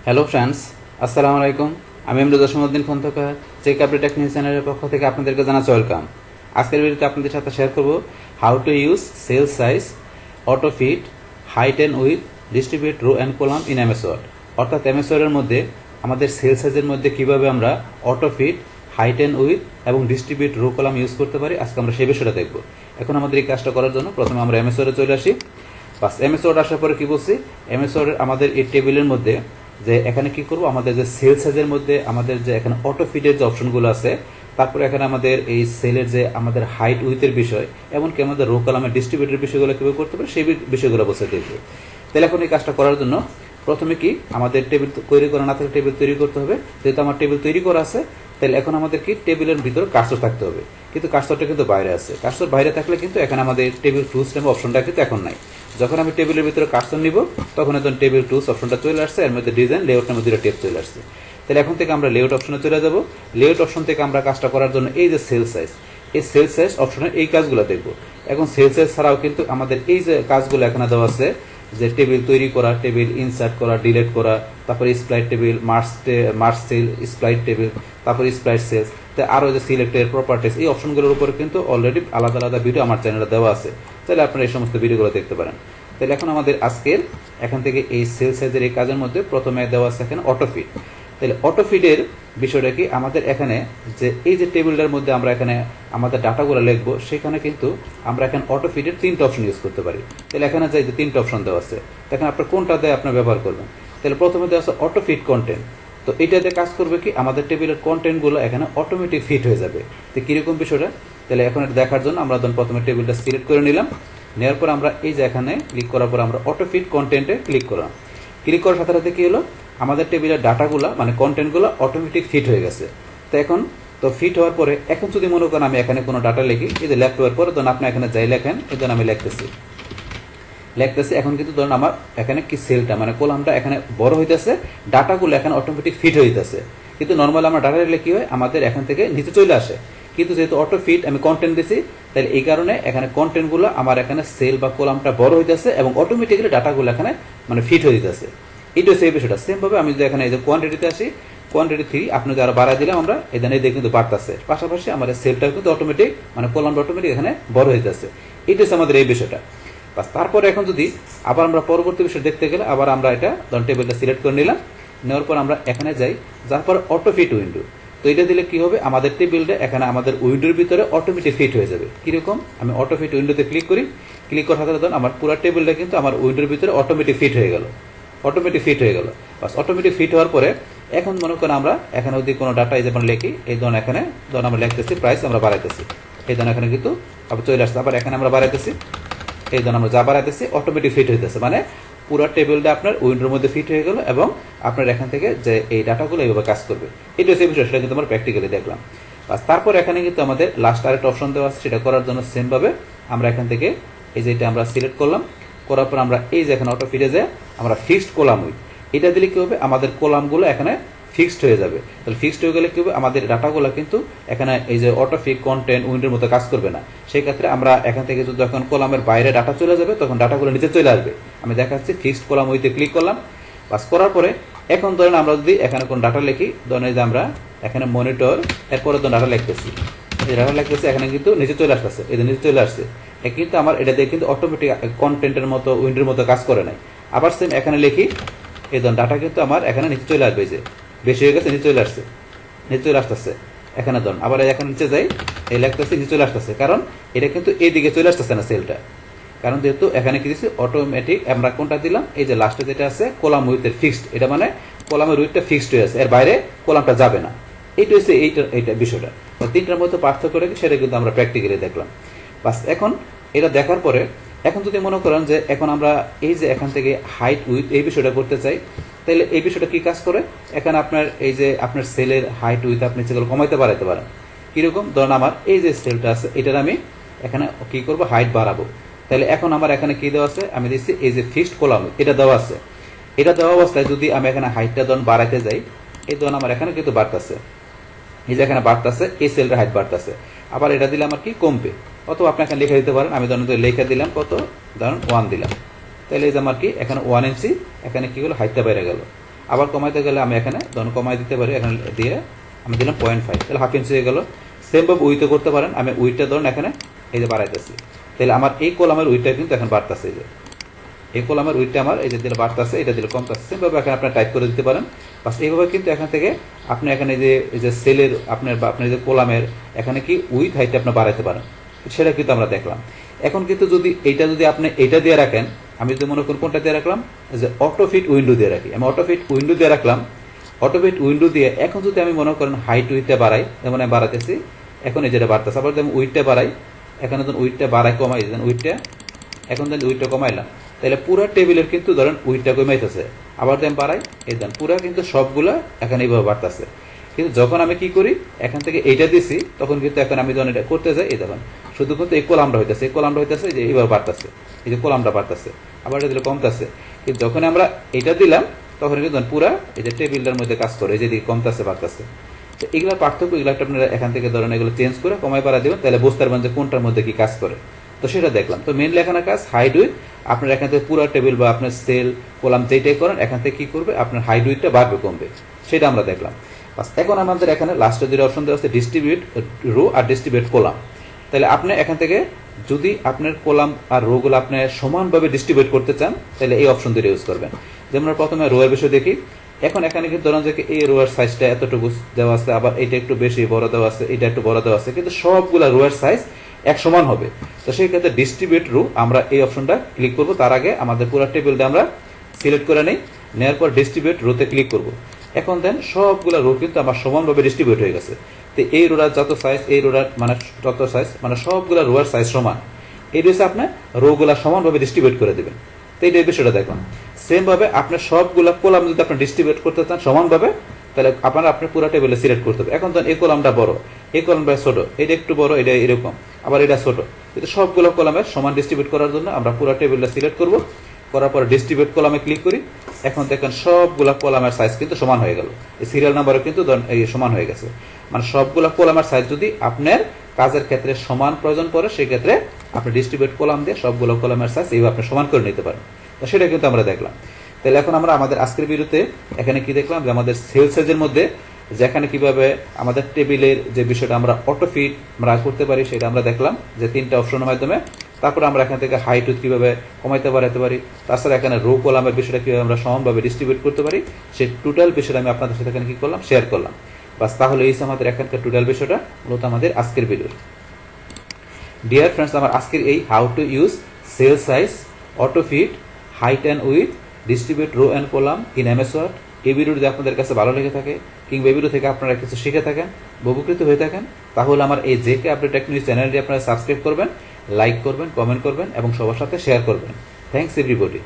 Hello friends, আসসালামু আলাইকুম। আমি Imrul Jasimuddin Khandakar check update technique চ্যানেলের পক্ষ থেকে আপনাদেরকে জানাচ্ছি ওয়েলকাম। আজকের ভিডিওতে আপনাদের সাথে শেয়ার করব how to use cell size autofit height and width distribute row and column in MS Word. অর্থাৎ এমএস ওয়ার্ডের মধ্যে আমাদের সেল সাইজের মধ্যে কিভাবে আমরা অটোফিট হাইট অ্যান্ড উইথ এবং ডিস্ট্রিবিউট রো কলাম ইউজ করতে পারি, আজকে আমরা সেই বিষয়টা দেখব। এখন আমাদের এই কাজটা করার জন্য প্রথমে আমরা এমএস ওয়ার্ডে চলে আসি। বাস এমএস ওয়ার্ড আসার পরে কি বলছি, এমএস ওয়ার্ডের আমাদের এই টেবিলের মধ্যে যে এখানে কি করব, আমাদের যে সেল সাইজের মধ্যে আমাদের যে এখানে অটো ফিটের যে অপশনগুলো আছে, তারপরে এখানে আমাদের এই সেলের যে আমাদের হাইট উইথের বিষয়, এমনকি আমাদের রো কলামের ডিস্ট্রিবিউটের বিষয়গুলো কীভাবে করতে পারে সেই বিষয়গুলো বসে দেখবো। তাহলে এখন এই কাজটা করার জন্য প্রথমে কি আমাদের টেবিল তৈরি করা না থাকলে টেবিল তৈরি করতে হবে। যেহেতু আমার টেবিল তৈরি করা আছে, তাহলে এখন আমাদের কি টেবিলের ভিতরে কার্সর থাকতে হবে, কিন্তু কার্সরটা কিন্তু বাইরে আছে। কার্সর বাইরে থাকলে কিন্তু এখানে আমাদের টেবিল টুলস নামে অপশনটা কিন্তু এখন নাই। যখন আমি টেবিলের ভিতরে কার্সর নিব, তখন এখন টেবিল টুলস অপশনটা চলে আসছে, এর মধ্যে ডিজাইন লেআউট নামে দুটো টেপ চলে আসছে। তাহলে এখন থেকে আমরা লেআউট অপশনে চলে যাব। লেআউট অপশন থেকে আমরা কাজটা করার জন্য এই যে সেল সাইজ, এই সেল সাইজ অপশনে এই কাজগুলো দেখব। এখন সেল সাইজ ছাড়াও কিন্তু আমাদের এই যে কাজগুলো এখানে দেওয়া আছে, যে টেবিল তৈরি করা, টেবিল ইনসার্ট করা, ডিলিট করা, তারপরে স্প্লাইট টেবিল, মার্চ সেল, স্প্লাইট টেবিল, তারপরে স্প্লাইট সেলস, তাই আরও যে সিলেক্টেড প্রপার্টিস, এই অপশনগুলোর উপরে কিন্তু অলরেডি আলাদা আলাদা ভিডিও আমার চ্যানেলে দেওয়া আছে। তাহলে আপনারা এই সমস্ত ভিডিওগুলো দেখতে পারেন। তাহলে এখন আমাদের আজকের এখান থেকে এই সেল সাইজের এই কাজের মধ্যে প্রথমে দেওয়া আছে এখানে অটোফিট। তাহলে অটোফিটের বিষয়টা কি, আমাদের এখানে যে এই যে টেবিলটার মধ্যে আমরা এখানে আমাদের ডাটাগুলো লিখবো, সেখানে কিন্তু আমরা এখানে অটোফিটের 3টা অপশন ইউজ করতে পারি। তাহলে এখানে যে 3টা অপশন দেওয়া আছে, দেখেন আপনার কোনটা দিয়ে আপনার ব্যবহার করবেন। তাহলে প্রথমে দেওয়া আছে অটোফিট কন্টেন্ট। তো এটাতে কাজ করবে কি, আমাদের টেবিলের কন্টেন্টগুলো এখানে অটোমেটিক ফিট হয়ে যাবে। তো কীরকম বিষয়টা, তাহলে এখন এটা দেখার জন্য আমরা প্রথমে টেবিলটা সিলেক্ট করে নিলাম। নেওয়ার পর আমরা এই যে এখানে ক্লিক করার পর আমরা অটোফিট কন্টেন্টে ক্লিক করলাম। ক্লিক করার সাথে সাথে কি হলো, আমাদের টেবিলের ডাটাগুলো মানে কন্টেন্টগুলো অটোমেটিক ফিট হয়ে গেছে। তো এখন তো ফিট হওয়ার পরে এখন যদি মনে করেন আমি এখানে কোনো ডাটা লিখি, এই যে ল্যাপটপের পরে ধরুন আপনি এখানে যাই লেখেন, এই ধরুন আমি লিখতেছি। এখন কিন্তু ধরুন আমার এখানে কি সেলটা মানে কলামটা এখানে বড় হইতেছে, ডাটাগুলো এখানে অটোমেটিক ফিট হইতেছে। কিন্তু নর্মাল আমরা ডাটা লিখলে কি হয়, আমাদের এখান থেকে নিচে চলে আসে। কিন্তু যেহেতু অটো ফিট আমি কন্টেন্ট দিছি, তাহলে এই কারণে এখানে কন্টেন্টগুলো আমার এখানে সেল বা কলামটা বড় হইতেছে এবং অটোমেটিক্যালি ডাটাগুলো এখানে মানে ফিট হয়ে দিতেছে। এইটা হচ্ছে এই বিষয়টা। সেমভাবে আমি যদি এখানে এই যে কোয়ান্টিটিতে আসি, কোয়ান্টিটি 3 আপনি যদি আরো বাড়াই দিলাম আমরা, এখানে এই কিন্তু বাড়তেছে। পাশাপাশি আমাদের সেলটা কিন্তু অটোমেটিক মানে কলামটা অটোমেটিক এখানে বড় হইতেছে। এইটা হচ্ছে আমাদের এই বিষয়টা। বাস তারপরে এখন যদি আবার আমরা পরবর্তী বিষয় দেখতে গেলে, আবার আমরা এটা ধরুন টেবিলটা সিলেক্ট করে নিলাম। নেওয়ার পর আমরা এখানে যাই, যার পর অটোফিট উইন্ডো। তো এটা দিলে কি হবে, আমাদের টেবিলটা এখানে আমাদের উইন্ডোর ভিতরে অটোমেটিক ফিট হয়ে যাবে। কিরকম, আমি অটোফিট উইন্ডোতে ক্লিক করি, ক্লিক করার সাথে সাথে আমার পুরো টেবিলটা কিন্তু আমার উইন্ডোর ভিতরে অটোমেটিক ফিট হয়ে গেল। বাস অটোমেটিক ফিট হওয়ার পরে এখন মনে করেন আমরা এখানে যদি কোনো ডাটা এই যেমন লিখি, এই ধরুন এখানে ধরুন আমরা লিখতেছি প্রাইস, আমরা বাড়াইতেছি, এই ধরুন এখানে কিন্তু আবার চলে আসছে। আবার এখানে আমরা বাড়াইতেছি, এই ধরুন আমরা যা বাড়াইতেছি অটোমেটিক ফিট হইতেছে, মানে পুরো টেবিলটা আপনার উইন্ডোর মধ্যে ফিট হয়ে গেল এবং আপনার এখান থেকে যে এই ডাটাগুলো এইভাবে কাজ করবে। এটা হচ্ছে বিষয়, সেটা কিন্তু আমরা প্র্যাকটিক্যালি দেখলাম। বাস তারপর এখানে কিন্তু আমাদের লাস্ট আরেকটা অপশন দেওয়া আছে, সেটা করার জন্য সেমভাবে আমরা এখান থেকে এই যে এটা আমরা সিলেক্ট করলাম। করার পর আমরা এই যে এখানে অটো ফিটে যায় আমরা ফিক্সড কলাম উইথ, এটা দিলে কি হবে, আমাদের কলামগুলো এখানে ফিক্সড হয়ে যাবে। তাহলে ফিক্সড হয়ে গেলে কি হবে, আমাদের ডাটাগুলো কিন্তু এখানে এই যে অটোফিট কন্টেন্ট উইন্ডোর মতো কাজ করবে না। সেই ক্ষেত্রে আমরা এখান থেকে যদি যখন কলামের বাইরে ডাটা চলে যাবে, তখন ডাটাগুলো নিচে চলে আসবে। আমি দেখাচ্ছি, ফিক্সড কলাম উইথে ক্লিক করলাম। বাস করার পরে এখন ধরেন আমরা যদি এখানে কোনো ডাটা লিখি, ধরেন এই যে আমরা এখানে মনিটর, এরপরে তো ডাটা লিখতেছি, এই ডাটা লিখতেছি, এখানে কিন্তু নিচে চলে আসতেছে, এই যে নিচে চলে আসছে। কিন্তু আমার এটা দিয়ে কিন্তু অটোমেটিক কন্টেন্টের মতো উইন্ডোর মতো কাজ করে নাই। আবার সেম এখানে লিখি, এই ধরুন ডাটা কিন্তু আমার এখানে নিচে চলে আসবে, যে বেশি হয়ে গেছে নিচে চলে আসছে, নিচে চলে আসতেছে। এখানে ধরুন আবার এখানে নিচে যাই, এই লিখতেছি নিচে চলে আসতেছে, কারণ এটা কিন্তু এইদিকে চলে আসতেছে না সেলটা, কারণ যেহেতু এখানে কি দিচ্ছি অটোমেটিক। আমরা কোনটা দিলাম, এই যে লাস্টে যেটা আছে কলাম উইথের ফিক্সড, এটা মানে কলামের উইথটা ফিক্সড হয়ে আছে, এর বাইরে কলামটা যাবে না। এইটা হচ্ছে এইটা বিষয়টা। 3টার মধ্যে পার্থক্য রেখে সেটা কিন্তু আমরা প্র্যাকটিক্যালি দেখলাম। বাস এখন এটা দেখার পরে এখন যদি মনে করেন যে এখন আমরা এই যে এখান থেকে হাইট উইথ এই বিষয়টা করতে চাই, তাহলে এই বিষয়টা কি কাজ করে, এখানে আপনার এই যে আপনার সেলের হাইট উইথ আপনি সেগুলো কমাইতে বাড়াইতে পারেন। কিরকম, ধরুন আমার এই যে সেলটা আছে, এটার আমি এখানে কি করব, হাইট বাড়াবো। তাহলে এখন আমার এখানে কি দেওয়া আছে, আমি দিচ্ছি এই যে ফিক্সড কলাম, এটা দেওয়া আছে। এটা দেওয়া অবস্থায় যদি আমি এখানে হাইটটা ধরুন বাড়াইতে যাই, এই ধরুন আমার এখানে কিন্তু বাড়তেছে, এই যে এখানে বাড়তেছে, এই সেলটা হাইট বাড়তেছে। আবার এটা দিলে আমার কি কমবে, অথবা আপনি এখানে লিখে দিতে পারেন। আমি ধরুন লিখে দিলাম কত, ধরুন 1 দিলাম, তাহলে এই যে আমার কি এখানে 1 ইঞ্চি এখানে কি হলো, হাইটটা বেড়ে গেল। আবার কমাইতে গেলে আমি এখানে ধরুন কমাই দিতে পারি, এখানে দিয়ে আমি দিলাম 0.5, তাহলে হাফ ইঞ্চি হয়ে গেল। সেমভাবে উইথও করতে পারেন, আমি উইথটা ধরুন এখানে এই যে বাড়াইতেছি, তাহলে আমার এই কলামের উইথটা কিন্তু এখন বাড়তেছে। এই যে এই কলামের উইথটা আমার এই যে দিলে বাড়তেছে, এটা দিলে কমতেছে। সেমভাবে এখানে আপনার টাইপ করে দিতে পারেন। বাস এইভাবে কিন্তু এখান থেকে আপনি এখানে যে সেলের আপনার বা আপনার যে কলামের এখানে কি উইথ হাইটটা আপনি বাড়াইতে পারেন, সেটা কিন্তু আমরা দেখলাম। এখন কিন্তু যদি আপনি এইটা দিয়ে রাখেন, আমি যদি মনে করি কোনটা দিয়ে রাখলাম, যে অটোফিট উইন্ডো দিয়ে রাখি, আমি অটোফিট উইন্ডো দিয়ে রাখলাম। অটোফিট উইন্ডো দিয়ে এখন যদি আমি মনে করেন হাইট উইথটা বাড়াই, যেমন আমি বাড়াতেছি, এখন এই যেটা বাড়তেছে। আবার যদি আমি উইথটা বাড়াই, এখানে যখন উইথটা বাড়াই কমাই দেন উইথটা, এখন যদি উইথটা কমাইলাম, তাহলে পুরো টেবিলের কিন্তু ধরেন উইথটা কমাইতেছে। আবার যদি আমি বাড়াই, এই দেন পুরো কিন্তু সবগুলা এখানে এইভাবে বাড়তেছে। কিন্তু যখন আমি কি করি, এখান থেকে এইটা দিছি, তখন কিন্তু এখন আমি যখন এটা করতে যাই, এই দেখুন শুধু কিন্তু এই কলামটা হইতেছে, এই কলামটা হইতেছে, যে এইভাবে বাড়তেছে, এই যে কলামটা বাড়তেছে। আবার এটা দিলে কমতেছে। কিন্তু যখন আমরা এটা দিলাম, তখন কিন্তু পুরা এই যে টেবিলটার মধ্যে কাজ করে, এই যে কমতেছে বাড়তেছে। তো এগুলোর পার্থক্য, এগুলো একটা আপনারা এখান থেকে ধরেন এগুলো চেঞ্জ করে কমাই বাড়া দেবেন, তাহলে বুঝতে পারবেন যে কোনটার মধ্যে কি কাজ করে। তো সেটা দেখলাম। তো মেনলি এখানে কাজ হাইট উইথ, আপনার এখান থেকে পুরো টেবিল বা আপনার সেল কলাম যেটাই করেন, এখান থেকে কি করবে, আপনার হাইট উইথটা বাড়বে কমবে, সেটা আমরা দেখলাম। বাস এখন আমাদের এখানে লাস্টে দুটো অপশন দেওয়া আছে, ডিস্ট্রিবিউট রো আর ডিস্ট্রিবিউট কলাম। তাহলে আপনি এখান থেকে যদি আপনার কলাম আর রো গুলো আপনি সমানভাবে ডিস্ট্রিবিউট করতে চান, তাহলে এই অপশন দুটো ইউজ করবেন। যেমন প্রথমে রো এর বিষয় দেখি। এখন এখানে কিন্তু ধরেন যে এই রো এর সাইজটা এতটুকু দেওয়া আছে, আবার এটা একটু বেশি বড় দেওয়া আছে, এটা একটু বড় দেওয়া আছে, কিন্তু সবগুলা রো এর সাইজ এক সমান হবে। তো সেই ক্ষেত্রে ডিস্ট্রিবিউট রো আমরা এই অপশনটা ক্লিক করব। তার আগে আমাদের পুরো টেবিলটা আমরা সিলেক্ট করে নেই, নেওয়ার পর ডিস্ট্রিবিউট রোতে ক্লিক করব। এখন দেন সবগুলা রো কিন্তু আমার সমানভাবে ডিস্ট্রিবিউট হয়ে গেছে। তো এই রোটার যত সাইজ, এই রোটার মানে যত সাইজ, মানে সবগুলা রোয়ার সাইজ সমান। এই রয়েছে আপনার রো গুলা সমানভাবে ডিস্ট্রিবিউট করে দেবেন। তো এই বিষয়টা দেখুন। সেম ভাবে আপনার সবগুলা কলাম যদি আপনি ডিস্ট্রিবিউট করতে চান সমানভাবে, তাহলে আপনার পুরো টেবিলে সিলেক্ট করতে হবে। এখন ধরেন এই কলামটা বড়, এই কলামটা ছোট, এটা একটু বড়, এটা এরকম, আবার এটা ছোট, কিন্তু সবগুলো কলামে সমান ডিস্ট্রিবিউট করার জন্য আমরা পুরো টেবিলটা সিলেক্ট করব। করার পর ডিস্ট্রিবিউট কলামে ক্লিক করি। এখন দেখেন সবগুলা কলামের সাইজ কিন্তু সমান হয়ে গেল। এই সিরিয়াল নাম্বারও কিন্তু সমান হয়ে গেছে। মানে সবগুলা কলামের সাইজ যদি আপনার কাজের ক্ষেত্রে সমান প্রয়োজন পড়ে, সেই ক্ষেত্রে আপনি ডিস্ট্রিবিউট কলাম দিয়ে সবগুলো কলামের সাইজ এইভাবে আপনি সমান করে নিতে পারেন। তো সেটা কিন্তু আমরা দেখলাম। তাহলে এখন আমরা আমাদের আজকের ভিডিওতে এখানে কি দেখলাম, যে আমাদের সেল সাইজের মধ্যে যেখানে কিভাবে আমাদের টেবিলের যে বিষয়টা আমরা অটোফিট আমরা করতে পারি, সেটা আমরা দেখলাম যে তিনটা অপশনের মাধ্যমে। তারপর আমরা এখান থেকে হাইট উইথ কিভাবে কমাইতে বাড়াতে পারি, তাছাড়া এখানে রো কলামের বিষয়টা কিভাবে আমরা সমানভাবে ডিস্ট্রিবিউট করতে পারি, সেই টোটাল বিষয়টা আমি আপনাদের সাথে এখানে কি করলাম, শেয়ার করলাম। বাস তাহলে এই আমাদের এখানকার টোটাল বিষয়টা মূলত আমাদের আজকের ভিডিওর। ডিয়ার ফ্রেন্ডস, আমার আজকের এই how to use cell size, autofit, height and width, distribute row and column in MS Word, এই ভিডিও যদি আপনাদের কাছে ভালো লেগে থাকে কিংবা এই ভিডিও থেকে আপনারা কিছু শিখে থাকেন, উপকৃত হয়ে থাকেন, তাহলে আমার এই জেকে আপডেট টেকনোলজি চ্যানেলটি আপনারা সাবস্ক্রাইব করবেন, লাইক করবেন, কমেন্ট করবেন এবং সবার সাথে শেয়ার করবেন। Thanks everybody.